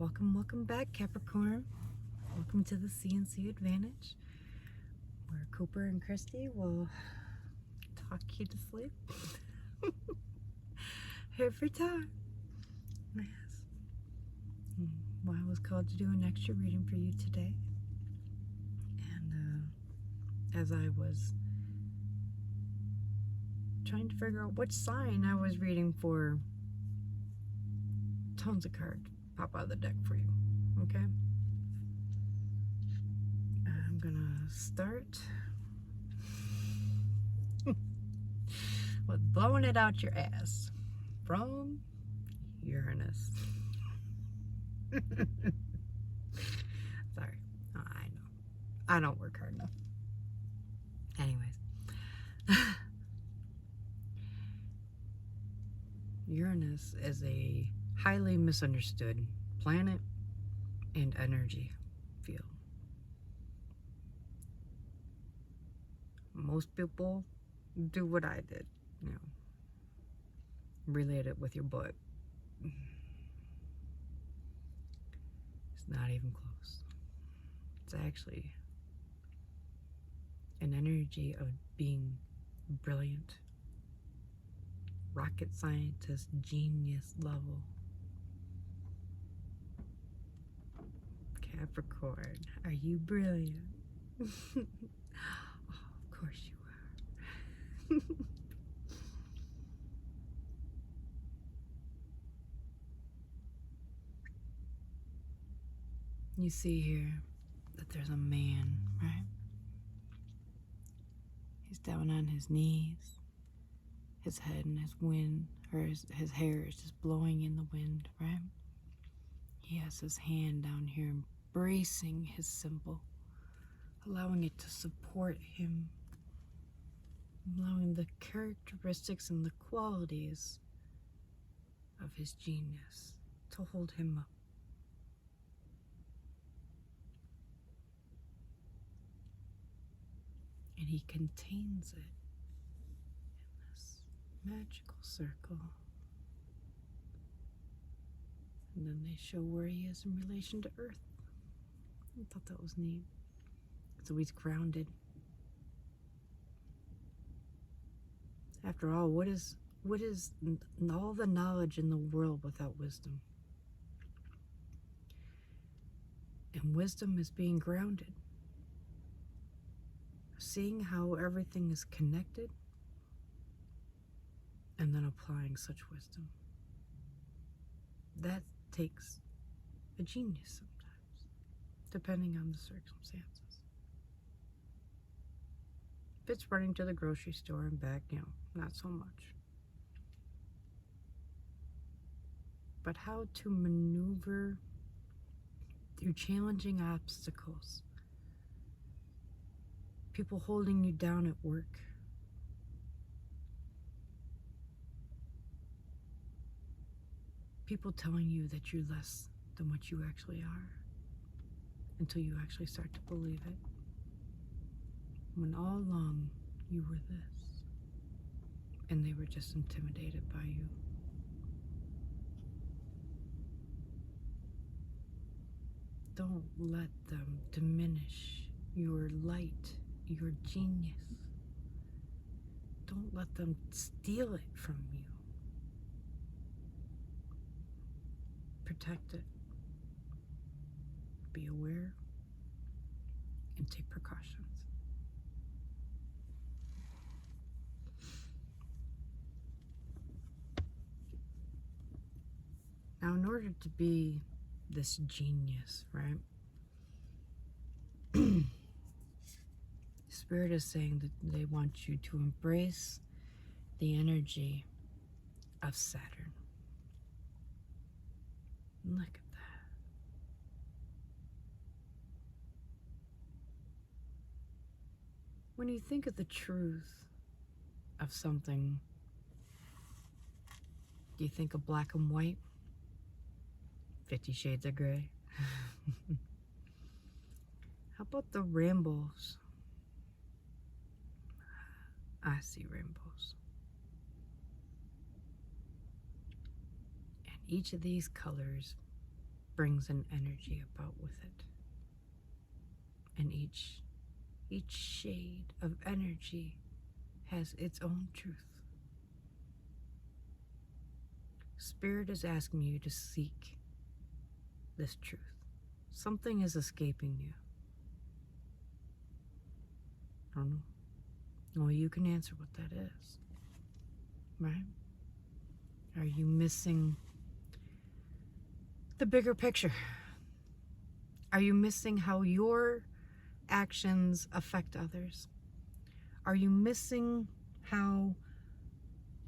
Welcome back, Capricorn. Welcome to the CNC Advantage, where Cooper and Christy will talk you to sleep every time. Yes. Well, I was called to do an extra reading for you today, and as I was trying to figure out which sign I was reading for, tons of cards pop out of the deck for you. Okay, I'm gonna start with blowing it out your ass from Uranus. Sorry, I know I don't work hard enough. Anyways, Uranus is a highly misunderstood planet and energy field. Most people do what I did, relate it with your butt. It's not even close. It's actually an energy of being brilliant, rocket scientist, genius level. Capricorn, are you brilliant? Oh, of course you are. You see here that there's a man, right? He's down on his knees. His head and his wind, or his hair is just blowing in the wind, right? He has his hand down here embracing his symbol, allowing it to support him, allowing the characteristics and the qualities of his genius to hold him up. And he contains it in this magical circle. And then they show where he is in relation to Earth. I thought that was neat. So he's grounded. After all, what is all the knowledge in the world without wisdom? And wisdom is being grounded. Seeing how everything is connected and then applying such wisdom. That takes a genius sometimes, depending on the circumstances. If it's running to the grocery store and back, not so much. But how to maneuver through challenging obstacles, people holding you down at work, people telling you that you're less than what you actually are, until you actually start to believe it, when all along you were this, and they were just intimidated by you. Don't let them diminish your light, your genius. Don't let them steal it from you. Protect it. Be aware and take precautions. Now, in order to be this genius, right? Spirit is saying that they want you to embrace the energy of Saturn. Look at that. When you think of the truth of something, do you think of black and white? 50 Shades of Grey? How about the rainbows? I see rainbows. And each of these colors brings an energy about with it. And each shade of energy has its own truth. Spirit is asking you to seek this truth. Something is escaping you. I don't know. Well, you can answer what that is, right? Are you missing the bigger picture? Are you missing how your actions affect others? Are you missing how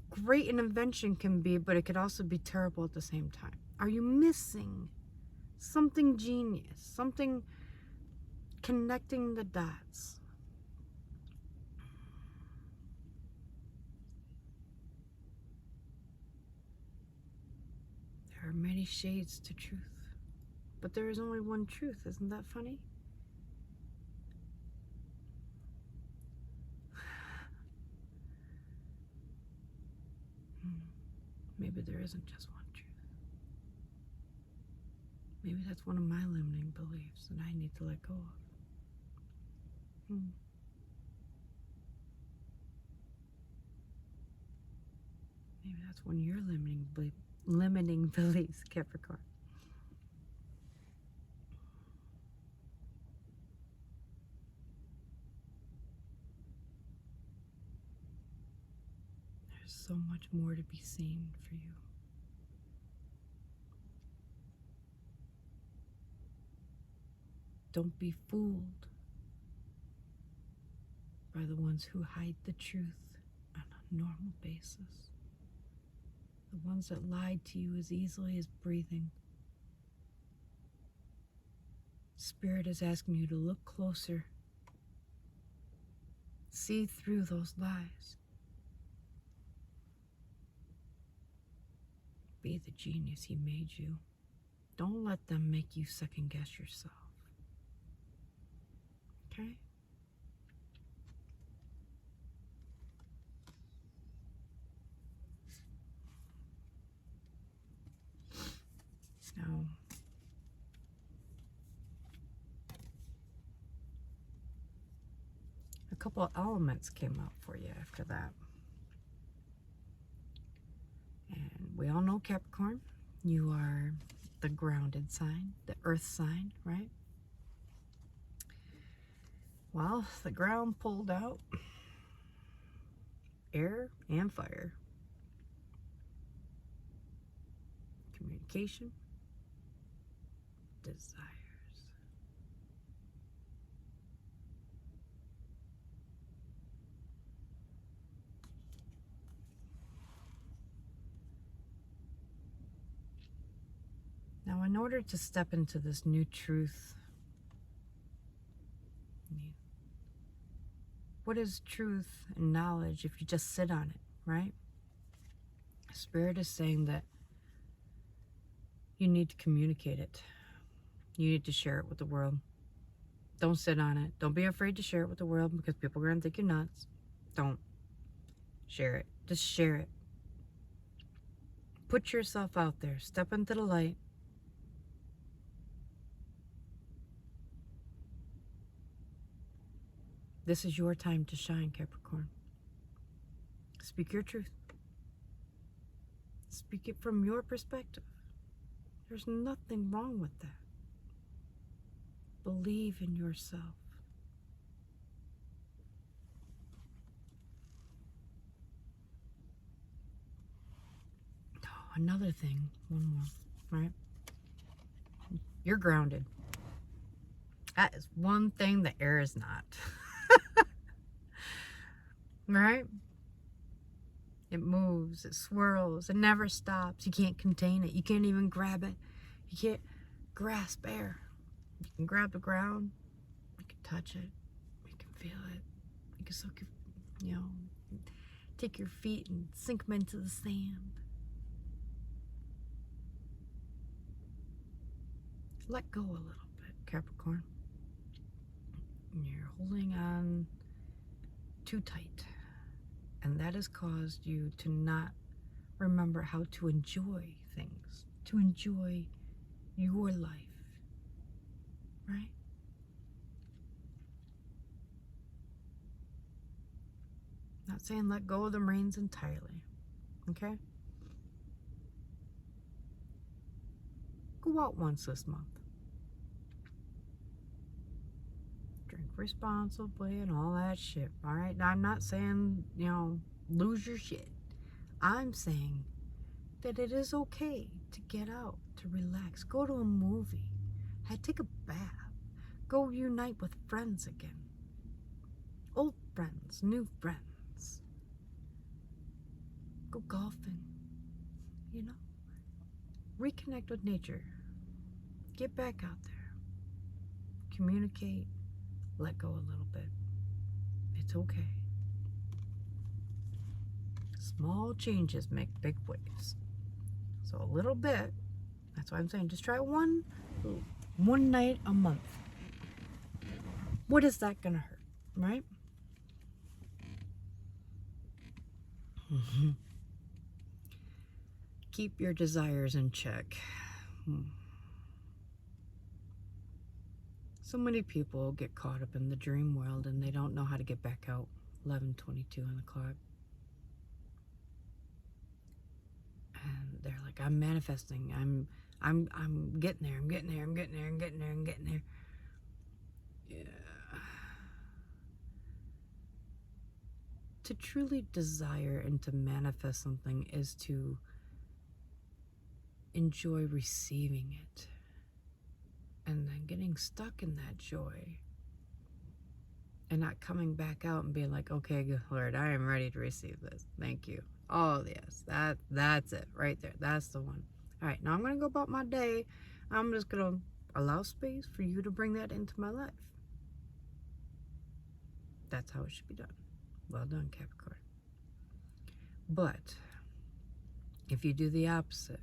great an invention can be, but it could also be terrible at the same time? Are you missing something genius, something connecting the dots? There are many shades to truth, but there is only one truth. Isn't that funny? Maybe there isn't just one truth. Maybe that's one of my limiting beliefs that I need to let go of. Maybe that's one of your limiting beliefs, Capricorn. There's so much more to be seen for you. Don't be fooled by the ones who hide the truth on a normal basis. The ones that lied to you as easily as breathing. Spirit is asking you to look closer. See through those lies. Be the genius He made you. Don't let them make you second guess yourself. Okay? Now, a couple of elements came out for you after that. And we all know Capricorn, you are the grounded sign, the earth sign, right? Well, the ground pulled out air and fire. Communication, desires. Now, in order to step into this new truth, what is truth and knowledge if you just sit on it, right? Spirit is saying that you need to communicate it. You need to share it with the world. Don't sit on it. Don't be afraid to share it with the world because people are going to think you're nuts. Don't. Share it. Just share it. Put yourself out there. Step into the light. This is your time to shine, Capricorn. Speak your truth. Speak it from your perspective. There's nothing wrong with that. Believe in yourself. Oh, another thing, one more, right? You're grounded. That is one thing the air is not. Right? It moves, it swirls, it never stops. You can't contain it. You can't even grab it. You can't grasp air. You can grab the ground. You can touch it. You can feel it. You can soak your, take your feet and sink them into the sand. Let go a little bit, Capricorn. You're holding on too tight. And that has caused you to not remember how to enjoy things, to enjoy your life, right? Not saying let go of the reins entirely, okay? Go out once this month. Drink responsibly and all that shit, all right? Now, I'm not saying, lose your shit. I'm saying that it is okay to get out, to relax, go to a movie, take a bath, go unite with friends again. Old friends, new friends. Go golfing, reconnect with nature. Get back out there. Communicate. Let go a little bit. It's okay. Small changes make big waves. So a little bit, that's why I'm saying just try one night a month. What is that gonna hurt, right? Keep your desires in check. So many people get caught up in the dream world and they don't know how to get back out. 11:22 on the clock. And they're like, I'm manifesting. I'm getting there. I'm getting there. I'm getting there. I'm getting there. I'm getting there. Yeah. To truly desire and to manifest something is to enjoy receiving it and then getting stuck in that joy and not coming back out and being like, okay, Lord, I am ready to receive this. Thank you. Oh, yes, that's it right there. That's the one. All right, now I'm going to go about my day. I'm just going to allow space for you to bring that into my life. That's how it should be done. Well done, Capricorn. But if you do the opposite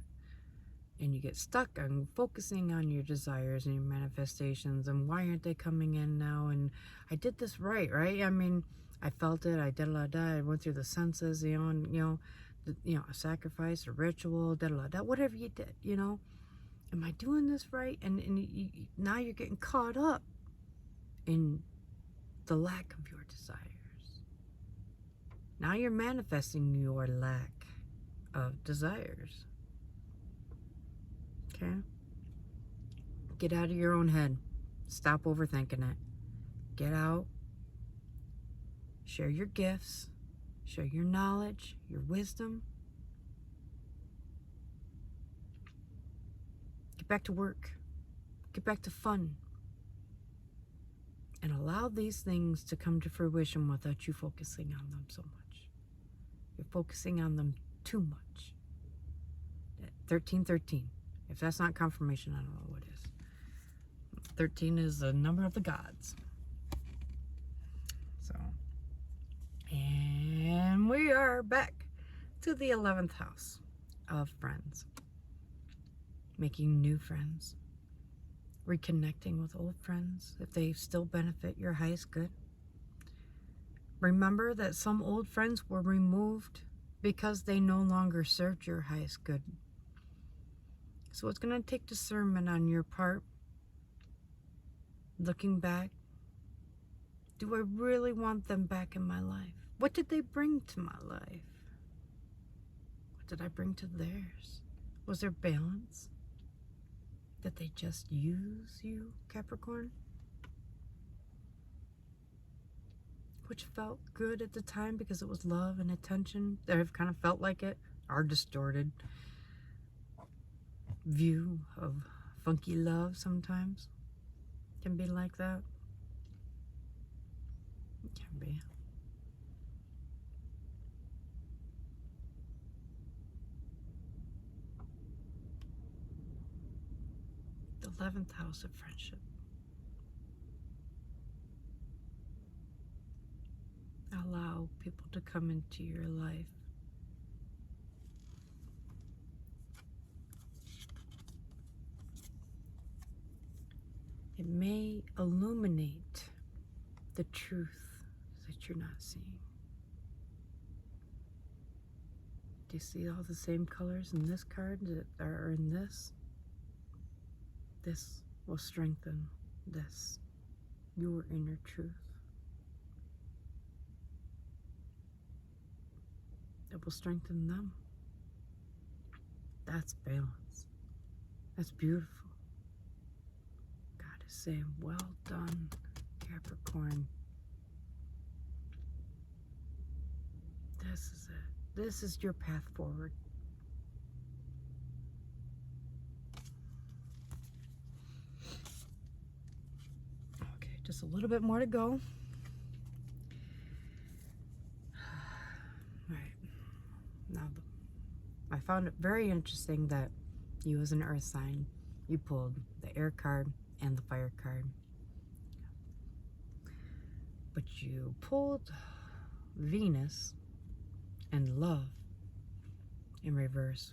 and you get stuck on focusing on your desires and your manifestations and why aren't they coming in now, and I did this right? I mean, I felt it, I did I went through the senses, a sacrifice, a ritual, whatever you did, am I doing this right? And now you're getting caught up in the lack of your desires. Now you're manifesting your lack of desires. Okay? Get out of your own head. Stop overthinking it. Get out. Share your gifts. Share your knowledge, your wisdom. Get back to work. Get back to fun. And allow these things to come to fruition without you focusing on them so much. You're focusing on them too much. 1313. If that's not confirmation, I don't know what is. 13 is the number of the gods. So, and we are back to the 11th house of friends. Making new friends. Reconnecting with old friends if they still benefit your highest good. Remember that some old friends were removed because they no longer served your highest good. So it's going to take discernment on your part. Looking back, do I really want them back in my life? What did they bring to my life? What did I bring to theirs? Was there balance? Did they just use you, Capricorn? Which felt good at the time because it was love and attention. That have kind of felt like it. Our distorted view of funky love sometimes can be like that. It can be. The 11th house of friendship. Allow people to come into your life. It may illuminate the truth that you're not seeing. Do you see all the same colors in this card that are in this? This will strengthen this, your inner truth. It will strengthen them. That's balance. That's beautiful. God is saying, well done, Capricorn. This is it. This is your path forward. Okay, just a little bit more to go. All right. Now, I found it very interesting that you as an earth sign, you pulled the air card and the fire card. But you pulled Venus and love in reverse.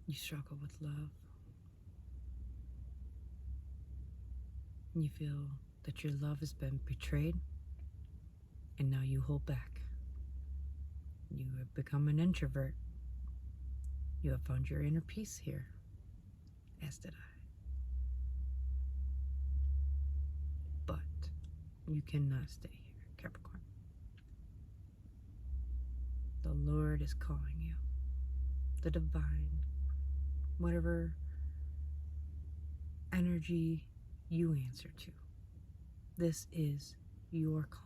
You struggle with love. You feel that your love has been betrayed, and now you hold back. You have become an introvert. You have found your inner peace here, as did I. But you cannot stay here, Capricorn. The Lord is calling you. The divine, whatever energy you answer to. This is your calling.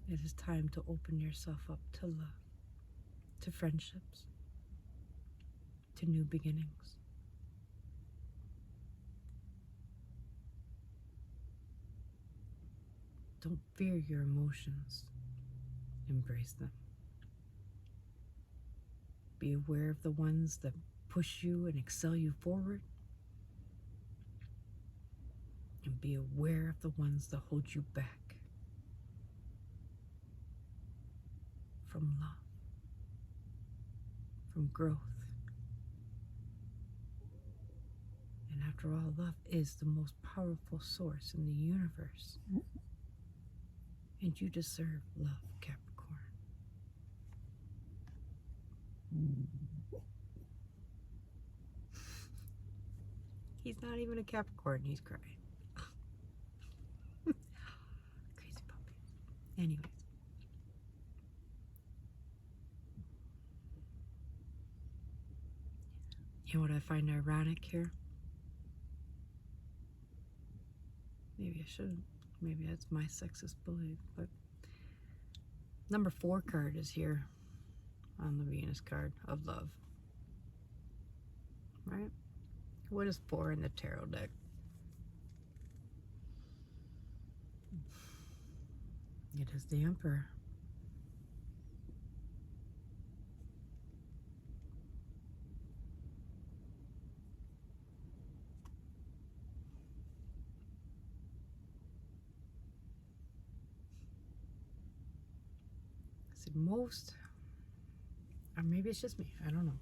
It is time to open yourself up to love, to friendships, to new beginnings. Don't fear your emotions. Embrace them. Be aware of the ones that push you and excel you forward. And be aware of the ones that hold you back from love, from growth. And after all, love is the most powerful source in the universe. And you deserve love, Capricorn. He's not even a Capricorn, he's crying. Crazy puppy. Anyways. You know what I find ironic here? Maybe I shouldn't. Maybe that's my sexist belief, but number 4 card is here on the Venus card of love. Right? What is 4 in the tarot deck? It is the Emperor. Most, or maybe it's just me, I don't know,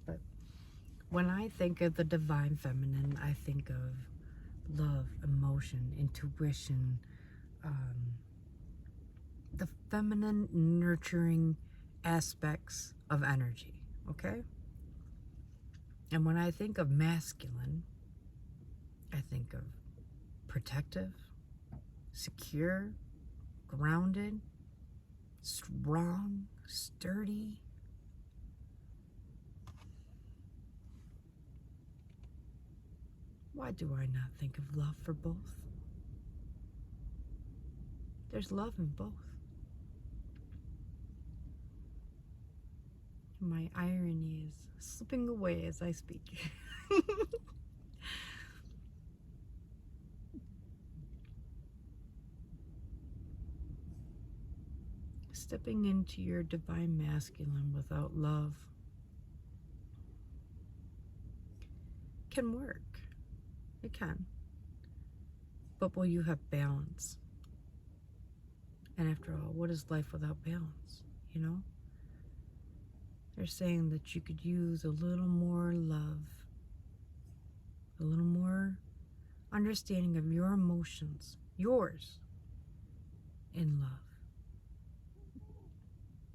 but when I think of the divine feminine, I think of love, emotion, intuition, the feminine nurturing aspects of energy, okay? And when I think of masculine, I think of protective, secure, grounded, strong, sturdy. Why do I not think of love for both? There's love in both. My irony is slipping away as I speak. Stepping into your divine masculine without love can work. It can. But will you have balance? And after all, what is life without balance? You know? They're saying that you could use a little more love, a little more understanding of your emotions, yours, in love.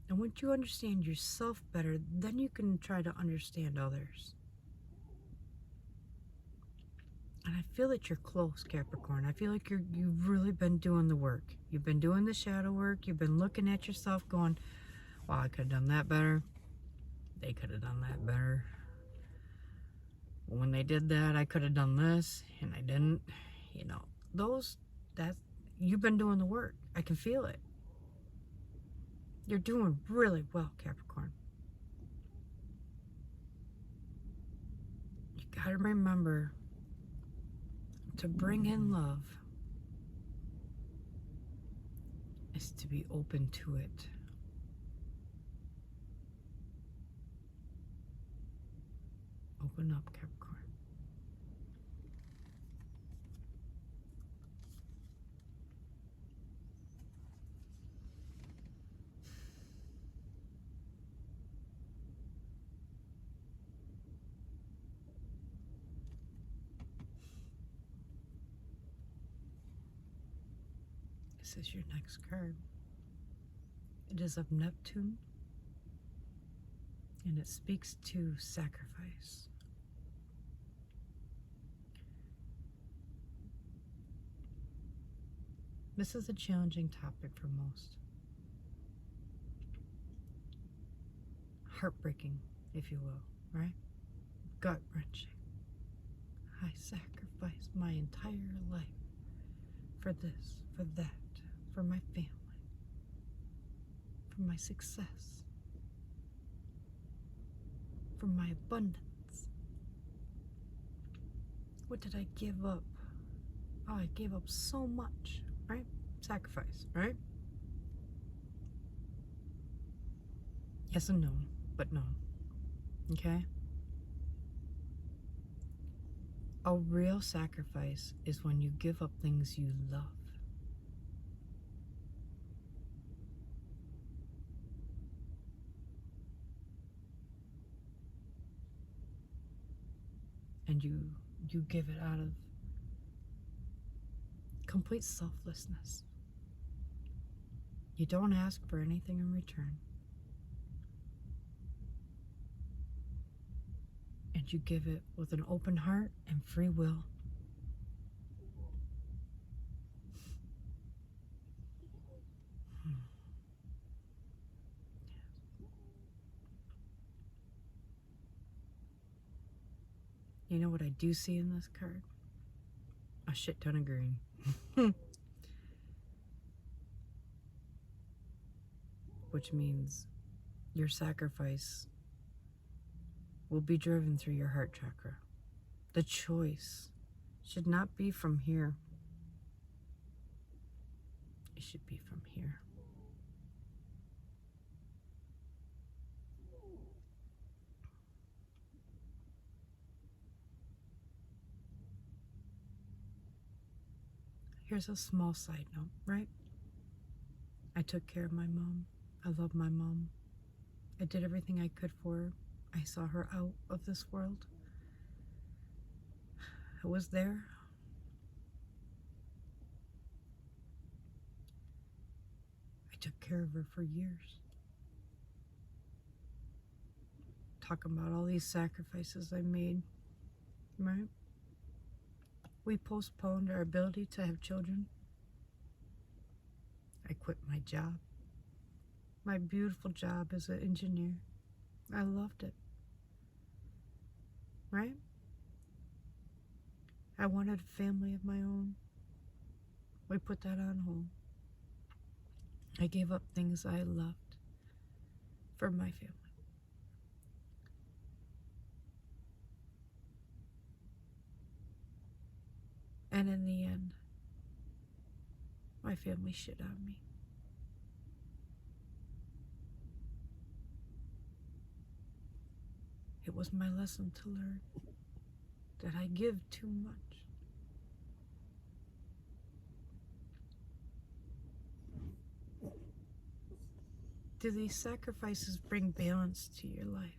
And once you understand yourself better, then you can try to understand others. And I feel that you're close, Capricorn. I feel like you've really been doing the work. You've been doing the shadow work. You've been looking at yourself going, wow, I could have done that better. They could have done that better. When they did that, I could have done this, and I didn't. You know, you've been doing the work. I can feel it. You're doing really well, Capricorn. You gotta remember to bring in love is to be open to it. Open up, Capricorn. This is your next card. It is of Neptune, and it speaks to sacrifice. This is a challenging topic for most. Heartbreaking, if you will, right? Gut-wrenching. I sacrificed my entire life for this, for that, for my family, for my success, for my abundance. What did I give up? Oh, I gave up so much, right? Sacrifice, right? Yes and no, but no. Okay? A real sacrifice is when you give up things you love. And you give it out of complete selflessness. You don't ask for anything in return. And you give it with an open heart and free will. You know what I do see in this card? A shit ton of green. Which means your sacrifice will be driven through your heart chakra. The choice should not be from here. It should be from here. Here's a small side note, right? I took care of my mom. I love my mom. I did everything I could for her. I saw her out of this world. I was there. I took care of her for years. Talking about all these sacrifices I made, right? We postponed our ability to have children. I quit my job. My beautiful job as an engineer. I loved it. Right? I wanted a family of my own. We put that on hold. I gave up things I loved for my family. And in the end, my family shit on me. It was my lesson to learn that I give too much. Do these sacrifices bring balance to your life?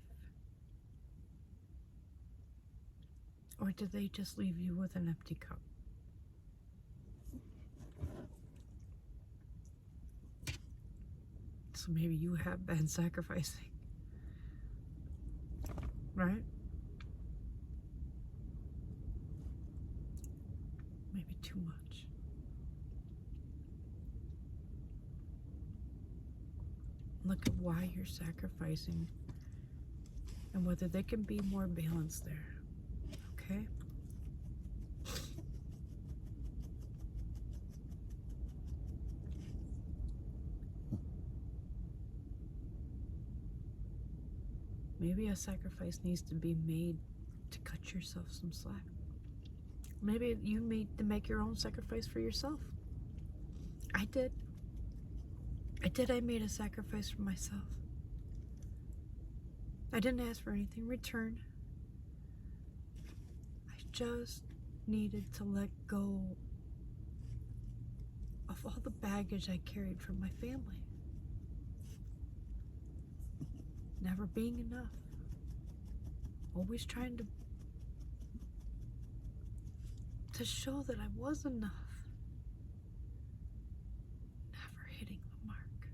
Or do they just leave you with an empty cup? So maybe you have been sacrificing, right? Maybe too much. Look at why you're sacrificing and whether there can be more balance there, okay? Maybe a sacrifice needs to be made to cut yourself some slack. Maybe you need to make your own sacrifice for yourself. I did. I made a sacrifice for myself. I didn't ask for anything in return. I just needed to let go of all the baggage I carried from my family. Never being enough. Always trying to show that I was enough. Never hitting the mark.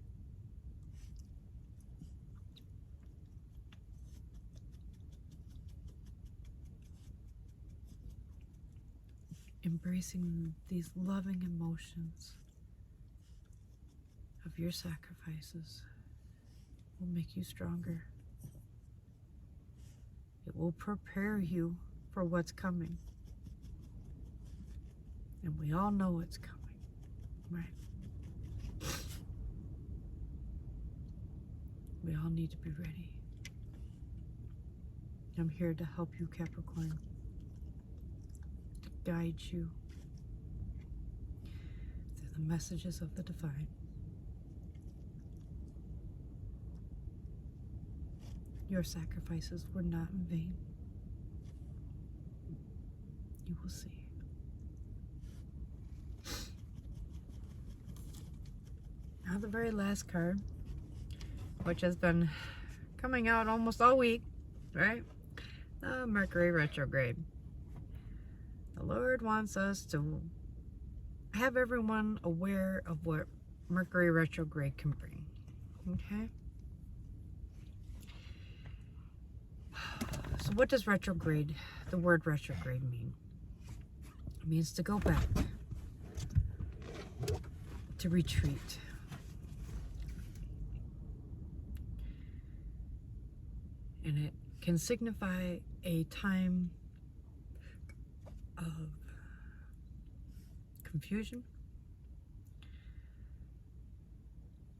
Embracing these loving emotions of your sacrifices will make you stronger. It will prepare you for what's coming. And we all know what's coming, right? We all need to be ready. I'm here to help you, Capricorn, to guide you through the messages of the divine. Your sacrifices were not in vain. You will see. Now the very last card, which has been coming out almost all week, right? The Mercury retrograde. The Lord wants us to have everyone aware of what Mercury retrograde can bring, okay? So what does retrograde, the word retrograde, mean? It means to go back, to retreat. And it can signify a time of confusion,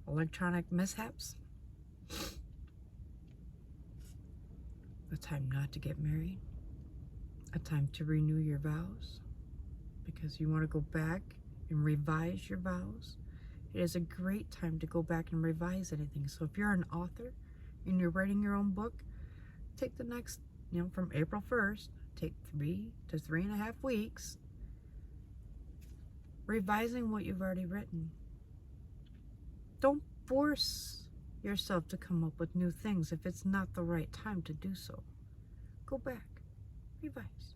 electronic mishaps, a time not to get married, a time to renew your vows, because you want to go back and revise your vows. It is a great time to go back and revise anything. So if you're an author and you're writing your own book, take the next, from April 1st, take 3 to 3.5 weeks revising what you've already written. Don't force yourself to come up with new things if it's not the right time to do so. Go back, revise,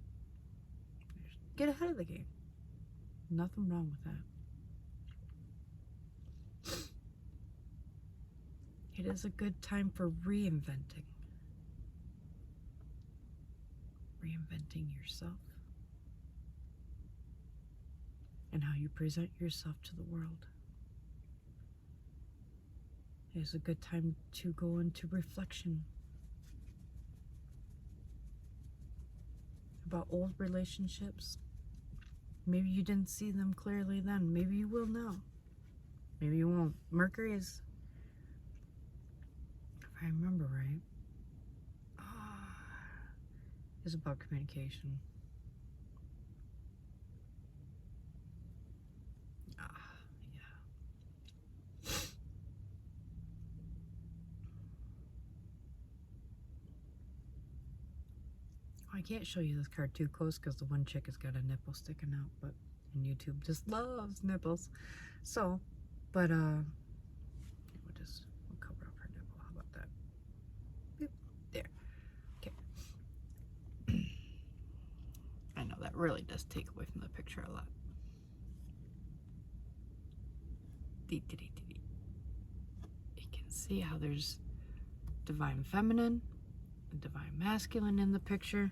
get ahead of the game. Nothing wrong with that. It is a good time for reinventing yourself and how you present yourself to the world. It is a good time to go into reflection about old relationships. Maybe you didn't see them clearly then. Maybe you will now. Maybe you won't. Mercury is, if I remember right, is about communication. Yeah. I can't show you this card too close because the one chick has got a nipple sticking out, but YouTube just loves nipples. So, but we'll cover up her nipple. How about that? Boop. There. Okay. I know that really does take away from the picture a lot. You can See how there's divine feminine and divine masculine in the picture.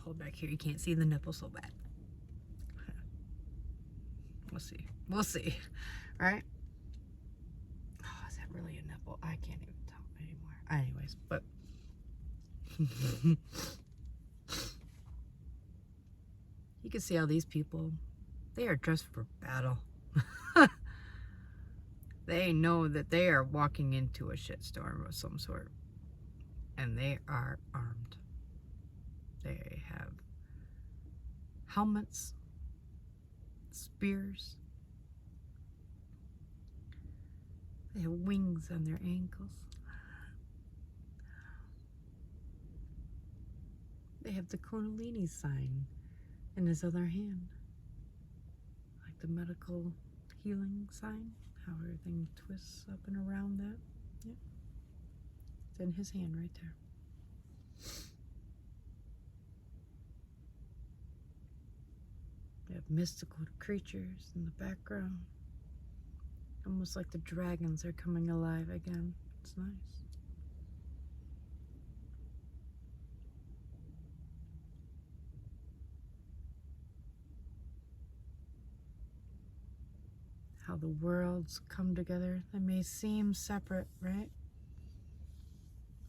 Hold back here, you can't see the nipple so bad. We'll see. We'll see. Right? Oh, is that really a nipple? I can't even tell anymore. Anyways, but you can see how these people, they are dressed for battle. They know that they are walking into a shitstorm of some sort. And they are armed. They have helmets, spears. They have wings on their ankles. They have the Kundalini sign in his other hand. Like the medical healing sign. How everything twists up and around that. Yeah. It's in his hand right there. They have mystical creatures in the background. Almost like the dragons are coming alive again. It's nice. How the worlds come together. They may seem separate, right?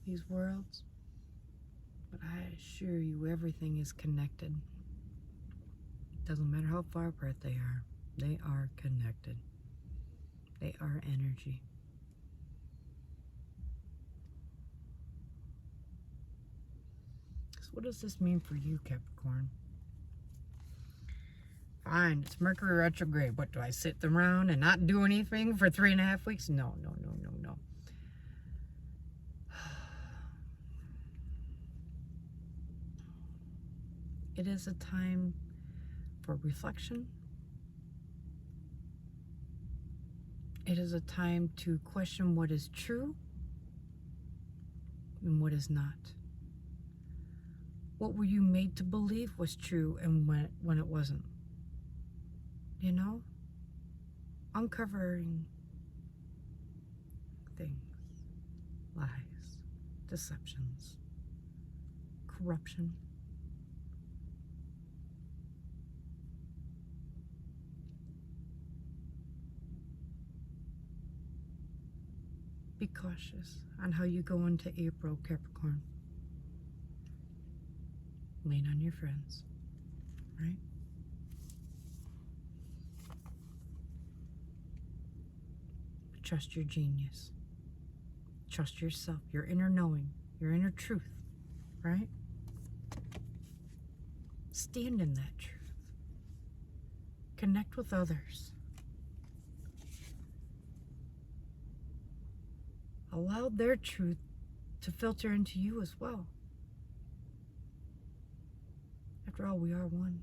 These worlds. But I assure you, everything is connected. Doesn't matter how far apart they are connected. They are energy. So what does this mean for you, Capricorn? Fine, it's Mercury retrograde. What, do I sit around and not do anything for 3.5 weeks? No. It is a time for reflection. It is a time to question what is true and what is not. What were you made to believe was true and when it wasn't? You know? Uncovering things, lies, deceptions, corruption. Be cautious on how you go into April, Capricorn. Lean on your friends, right? Trust your genius. Trust yourself, your inner knowing, your inner truth, right? Stand in that truth. Connect with others. Allow their truth to filter into you as well. After all, we are one.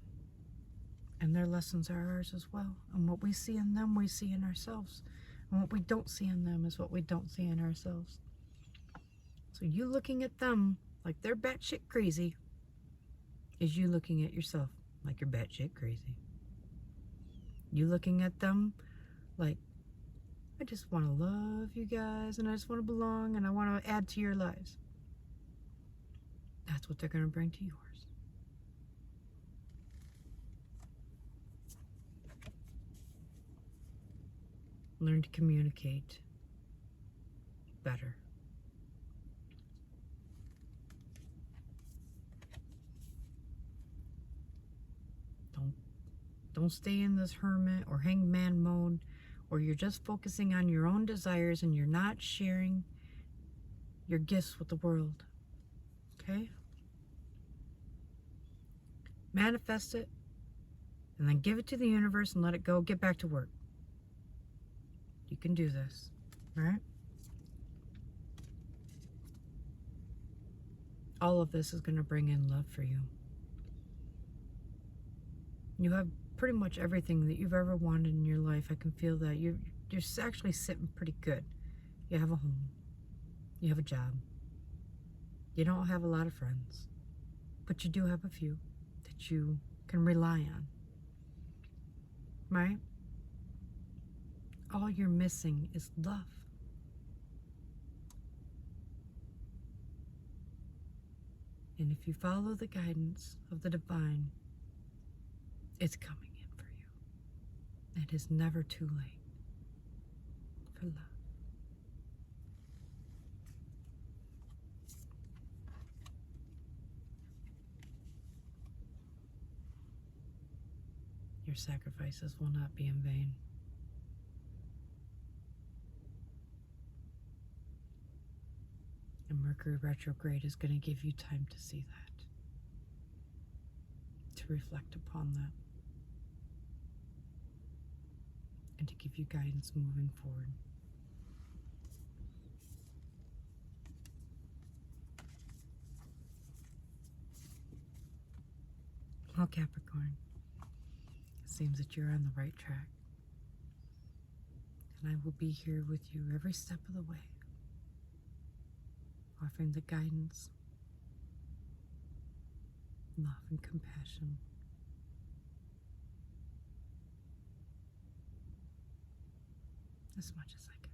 And their lessons are ours as well. And what we see in them, we see in ourselves. And what we don't see in them is what we don't see in ourselves. So you looking at them like they're batshit crazy is you looking at yourself like you're batshit crazy. You looking at them like, I just want to love you guys and I just want to belong and I want to add to your lives. That's what they're going to bring to yours. Learn to communicate better. Don't stay in this hermit or hangman mode, or you're just focusing on your own desires and you're not sharing your gifts with the world. Okay? Manifest it and then give it to the universe and let it go. Get back to work. You can do this, right? All of this is going to bring in love for you. You have pretty much everything that you've ever wanted in your life. I can feel that. You're actually sitting pretty good. You have a home. You have a job. You don't have a lot of friends. But you do have a few that you can rely on. Right? all you're missing is love. And if you follow the guidance of the divine, it's coming in for you. It is never too late for love. Your sacrifices will not be in vain. And Mercury retrograde is going to give you time to see that, to reflect upon that, and to give you guidance moving forward. Well, Capricorn, it seems that you're on the right track. And I will be here with you every step of the way, offering the guidance, love, and compassion. As much as I can.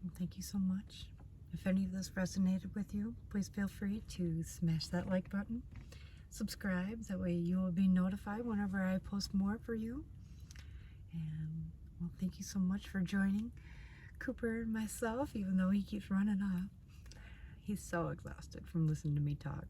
And thank you so much. If any of this resonated with you, please feel free to smash that like button. Subscribe, that way you will be notified whenever I post more for you. And well, thank you so much for joining Cooper and myself, even though he keeps running off. He's so exhausted from listening to me talk.